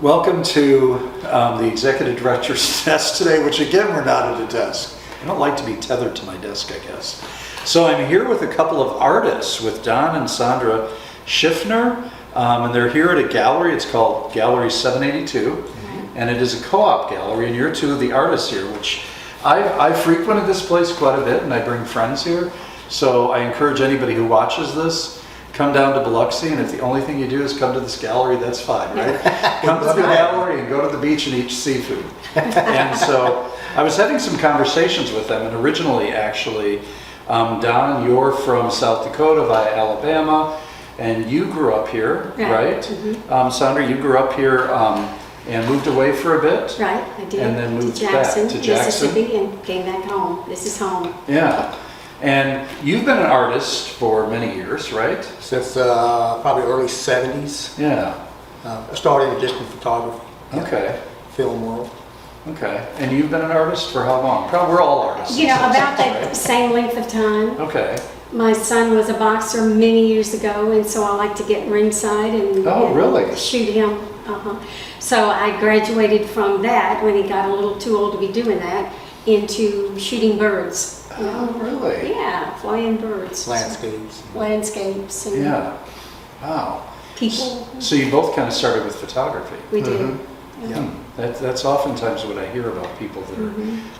Welcome to the Executive Director's desk today, which again, we're not at a desk. I don't like to be tethered to my desk, I guess. So I'm here with a couple of artists, with Don and Sandra Schiffner, and they're here at a gallery. It's called Gallery 782, and it is a co-op gallery, and you're two of the artists here, which I frequented this place quite a bit, and I bring friends here. So I encourage anybody who watches this, come down to Biloxi, and if the only thing you do is come to this gallery, that's fine, right? Come to the gallery and go to the beach and eat seafood. And so I was having some conversations with them, and originally, actually, Don, you're from South Dakota via Alabama, and you grew up here, right? Mm-hmm. Sandra, you grew up here and moved away for a bit. Right, I did. And then moved to Jackson, back to Jackson, Mississippi, and came back home. This is home. Yeah. And you've been an artist for many years, right? Since probably early 70s. Yeah. I started in distant photography. Okay. Film world. Okay. And you've been an artist for how long? Probably we're all artists. You know, about that right? same length of time. Okay. My son was a boxer many years ago, and so I like to get ringside and, really? shoot him. So I graduated from that when he got a little too old to be doing that into shooting birds. Oh, really? Yeah, flying birds. Landscapes. Landscapes. And Yeah. Wow. people. So you both kind of started with photography. We did. Yeah. That's oftentimes what I hear about people that are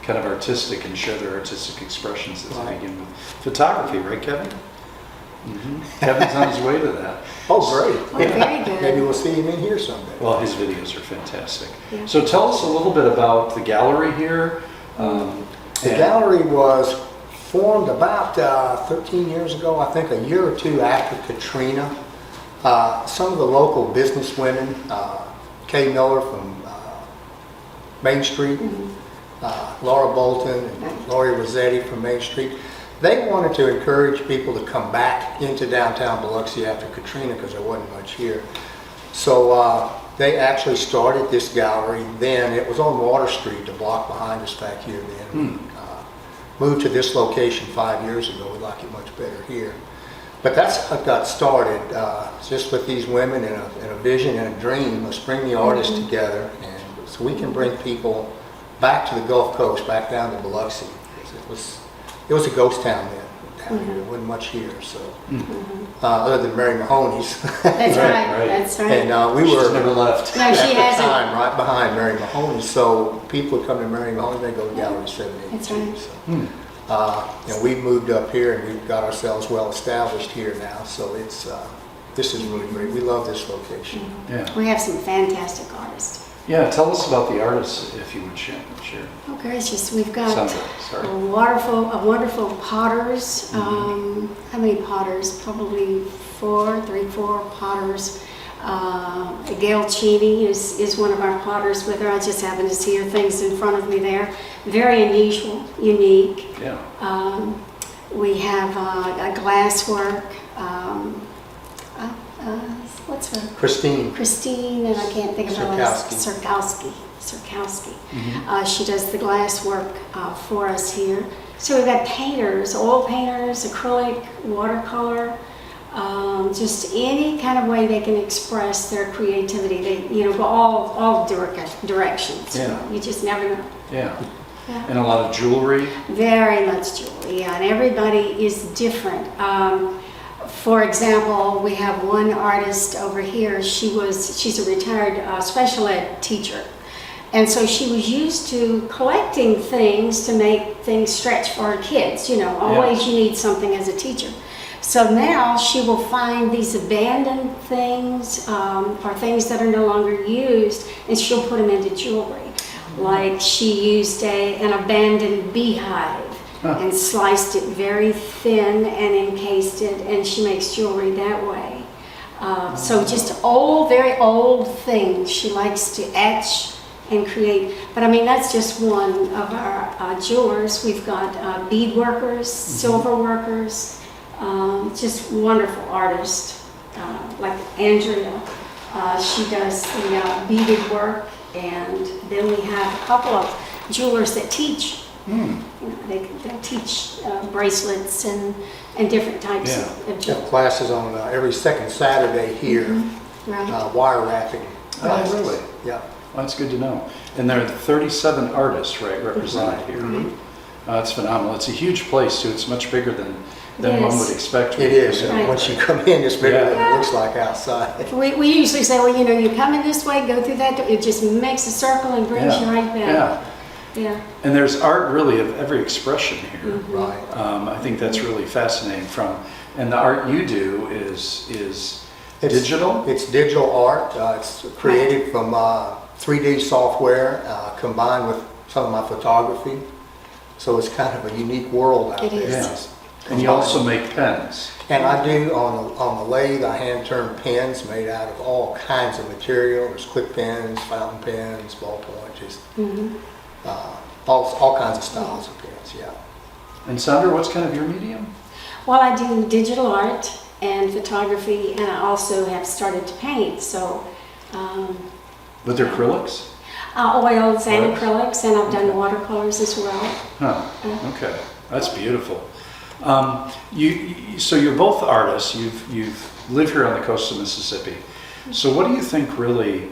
kind of artistic and share their artistic expressions as they begin with photography, right, Kevin? Kevin's on his way to that. Oh, great. Oh, very good. Maybe we'll see him in here someday. Well, his videos are fantastic. Yeah. So tell us a little bit about the gallery here. The gallery was formed about 13 years ago, I think a year or two after Katrina. Some of the local business women, Kay Miller from Main Street, Laura Bolton, and Lori Rossetti from Main Street, they wanted to encourage people to come back into downtown Biloxi after Katrina because there wasn't much here. So they actually started this gallery then. It was on Water Street, a block behind us back here then. Moved to this location 5 years ago. We like it much better here. But that's how it got started, just with these women and a vision and a dream. Let's bring the artists together, and so we can bring people back to the Gulf Coast, back down to Biloxi. It was a ghost town then, down here. There wasn't much here, so other than Mary Mahoney's. That's right. That's right. And we She's were never left. No, at she the hasn't. time right behind Mary Mahoney's. So people would come to Mary Mahoney, they go to Gallery 782. That's right. So, we moved up here and we've got ourselves well established here now. So this is really great. We love this location. Yeah. We have some fantastic artists. Yeah. Tell us about the artists, if you would share. Oh gracious, we've got Sandra, sorry. a wonderful potters. How many potters? Probably 4 potters. Gail Cheney is one of our potters with her. I just happen to see her things in front of me there. Very unusual, unique. Yeah. We have a glass work. What's her? Christine, and I can't think of her last. Sirkowski. She does the glass work for us here. So we've got painters, oil painters, acrylic, watercolor, just any kind of way they can express their creativity. They, go all directions. Yeah. You just never know. Yeah. And a lot of jewelry. Very much jewelry, and everybody is different. For example, we have one artist over here. She's a retired special ed teacher. And so she was used to collecting things to make things stretch for her kids. Always you need something as a teacher. So now she will find these abandoned things or things that are no longer used, and she'll put them into jewelry. Like she used an abandoned beehive and sliced it very thin and encased it, and she makes jewelry that way. So just very old things. She likes to etch and create. But I mean, that's just one of our jewelers. We've got bead workers, silver workers, just wonderful artists like Andrea. She does the beaded work, and then we have a couple of jewelers that teach. They teach bracelets and different types of We jewelry. have classes on every second Saturday here, Right. wire wrapping. Nice. really? Yeah. Well, that's good to know. And there are 37 artists, right, represented here. That's phenomenal. It's a huge place, too. It's much bigger than one Yes. would expect. It is. Right. Once you come in, it's bigger than Yeah. it looks like outside. We usually say, well, you know, you come in this way, go through that door. It just makes a circle and brings you right back. Yeah. Yeah. And there's art really of every expression here. Right. I think that's really fascinating. And the art you do is digital. It's digital art. It's created from 3D software combined with some of my photography. So it's kind of a unique world out It there. is. Yes. And you also make pens. And I do on the lathe, I hand turn pens made out of all kinds of material. There's quick pens, fountain pens, ballpoint, just all kinds of styles of pens. Yeah. And Sandra, what's kind of your medium? Well, I do digital art and photography, and I also have started to paint. So, With acrylics? oils and Oils. acrylics, and I've done watercolors as well. Huh. Okay. That's beautiful. So you're both artists. You've lived here on the coast of Mississippi. So what do you think really?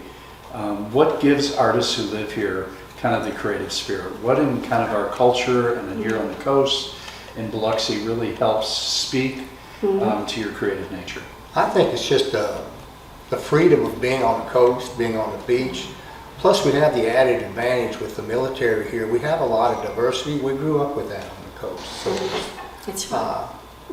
What gives artists who live here kind of the creative spirit? What in kind of our culture and then here on the coast in Biloxi really helps speak to your creative nature? I think it's just the freedom of being on the coast, being on the beach. Plus, we have the added advantage with the military here. We have a lot of diversity. We grew up with that on the coast. So It's fun.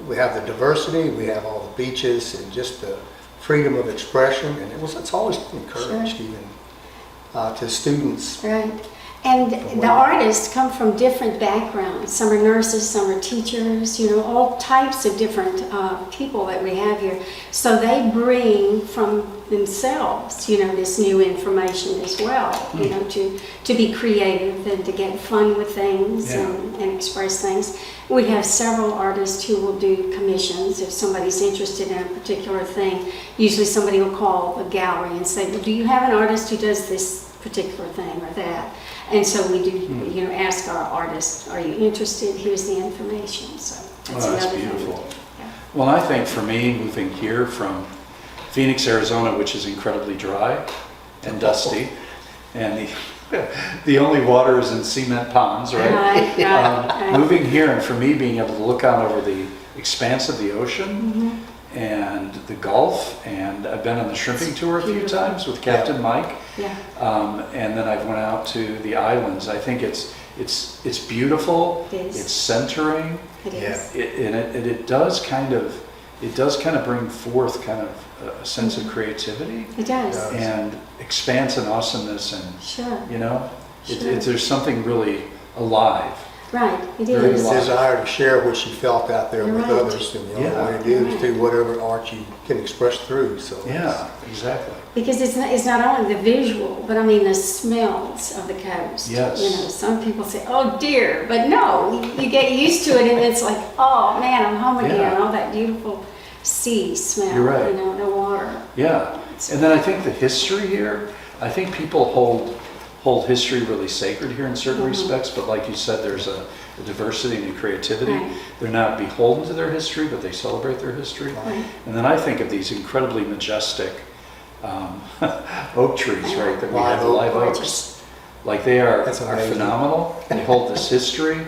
we have the diversity, we have all the beaches, and just the freedom of expression. And it's always encouraged even to students. Right. And the artists come from different backgrounds. Some are nurses, some are teachers, you know, all types of different people that we have here. So they bring from themselves, you know, this new information as well, you know, to be creative and to get fun with things and express things. We have several artists who will do commissions if somebody's interested in a particular thing. Usually somebody will call a gallery and say, well, do you have an artist who does this particular thing or that? And so we do, you know, ask our artists, are you interested? Here's the information. So that's That's another beautiful. thing. Yeah. Well, I think for me, moving here from Phoenix, Arizona, which is incredibly dry and dusty, and the only water is in cement ponds, right? Right. Moving here, and for me, being able to look out over the expanse of the ocean and the Gulf, and I've been on the shrimping tour a few Beautiful. times with Captain Mike, Yeah. and then I've went out to the islands. I think it's beautiful. It is. It's centering. It Yeah. is. It does kind of bring forth kind of a sense of creativity It does. Yeah. and expanse and awesomeness, and Sure. you know, Sure. there's something really alive. Right. It Very is. The alive. desire to share what you felt out there You're with right. others, and the only Yeah. way to do is through whatever art you can express through. So Yeah, exactly. Because it's not only the visual, but I mean the smells of the coast. Yes. You know, some people say, "Oh dear," but no, you get used to it, and it's like, "Oh man, I'm home again." Yeah. All that beautiful sea smell. You're right. You know, the water. Yeah, and then I think the history here. I think people hold history really sacred here in certain respects, but like you said, there's a diversity and a creativity. Right. They're not beholden to their history, but they celebrate their history. Right. And then I think of these incredibly majestic oak trees, right? That we Live have, oak, live oaks. gorgeous. Like they are That's amazing. phenomenal. They hold this history.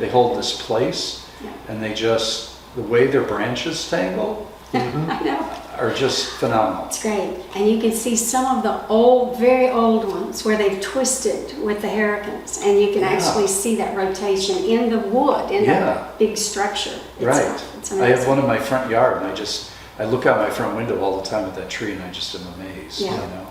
They hold this place, Yeah. and the way their branches tangle I know. are just phenomenal. It's great. And you can see some of the old, very old ones where they've twisted with the hurricanes. And you can Yeah. actually see that rotation in the wood, in Yeah. that big structure. Right. It's I have amazing. one in my front yard, and I look out my front window all the time at that tree, and I just am amazed. Yeah. You know,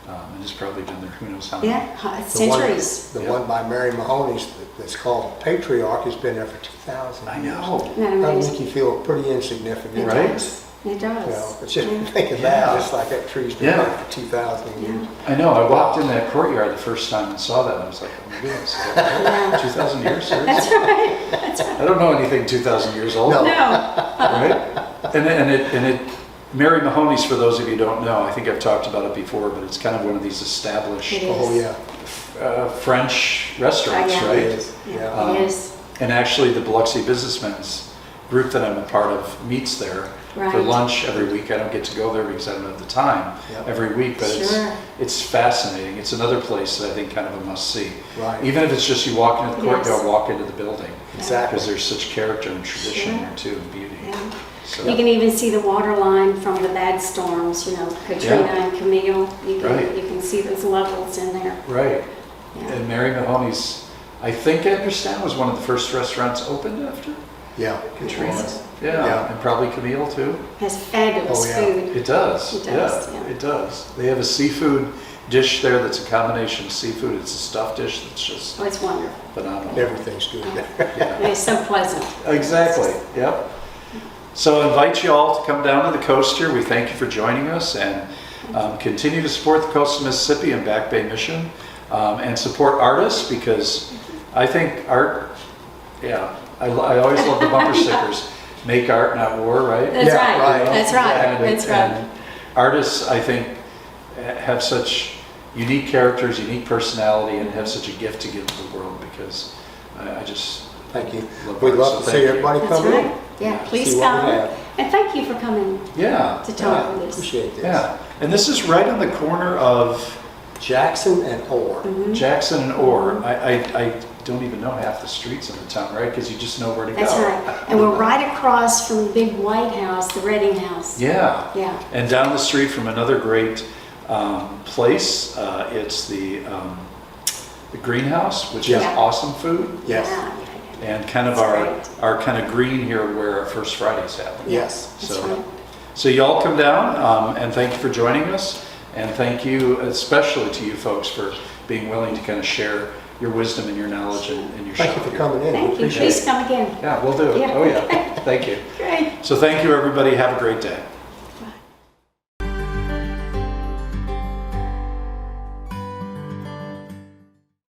and it's probably been there who knows how many. Yeah, centuries. The Yeah. one by Mary Mahoney's that's called Patriarch has been there for 2,000 I years. know. Isn't that That'll make amazing? you feel pretty insignificant. It Right? does. It You does. know, but just Yeah. thinking Yeah. that, it's like that tree's been Yeah. there for 2,000 years. I know. I walked in that courtyard the first time and saw that, and I was like, "Oh my goodness, is that Yeah. 2,000 years? That's Seriously?" right. That's right. I don't know anything 2,000 years old, No. No. right? And it, Mary Mahoney's, for those of you who don't know, I think I've talked about it before, but it's kind of one of these established It is. Oh, yeah. French restaurants, Yeah. right? It is. Yeah, Yeah. it is. And actually, the Biloxi businessmen's group that I'm a part of meets there for Right. lunch every week. I don't get to go there because I don't have the time Yep. every week, but Sure. it's fascinating. It's another place that I think kind of a must-see. Right. Even if it's just you walk into the courtyard, Yes. walk into the building. Exactly. Because there's such character and tradition Sure. there too, and beauty. Yeah. So, You can even see the water line from the bad storms, Katrina Yeah. and Camille. Right. You can see those levels in there. right. Yeah. And Mary Mahoney's, I think I understand, was one of the first restaurants opened after Yeah. Katrina. Yes. Yeah, Yeah. and probably Camille too. Has fabulous Oh, yeah. food. It does. It does, yeah. It does. They have a seafood dish there that's a combination of seafood. It's a stuffed dish that's just Oh, it's wonderful. phenomenal. Everything's good there. Yeah. And it's so pleasant. Exactly. Yep. So I invite you all to come down to the coast here. We thank you for joining us, and continue to support the coast of Mississippi and Back Bay Mission, and support artists, because I think art, yeah, I always love the bumper stickers. Make art, not war, right? That's Yeah, right. right. That's right. And- That's right. and artists, I think, have such unique characters, unique personality, and have such a gift to give to the world, because I just Thank you. love We'd art, love so to thank see you. everybody That's come in. right. Yeah, please See what we come. have. And thank you for coming Yeah. to talk Yeah, with us. appreciate this. Yeah. And this is right on the corner of Jackson and Orr. Mhm. Jackson and Orr. I don't even know half the streets in the town, right? Because you just know where to go. That's right. And we're right across from the big White House, the Reading House. Yeah. Yeah. And down the street from another great place, it's the greenhouse, which has Yeah. awesome food, Yes. Yeah, yeah, and kind of That's our, great. our kind of green here where our First Fridays happen. Yes. That's So, right. so y'all come down, and thank you for joining us. And thank you especially to you folks for being willing to kind of share your wisdom and your knowledge and your Thank shop you for here. coming in. We Thank you. appreciate Please it. come again. Yeah, we'll do it. Yeah. Oh, yeah. Thank you. Great. So thank you, everybody. Have a great day.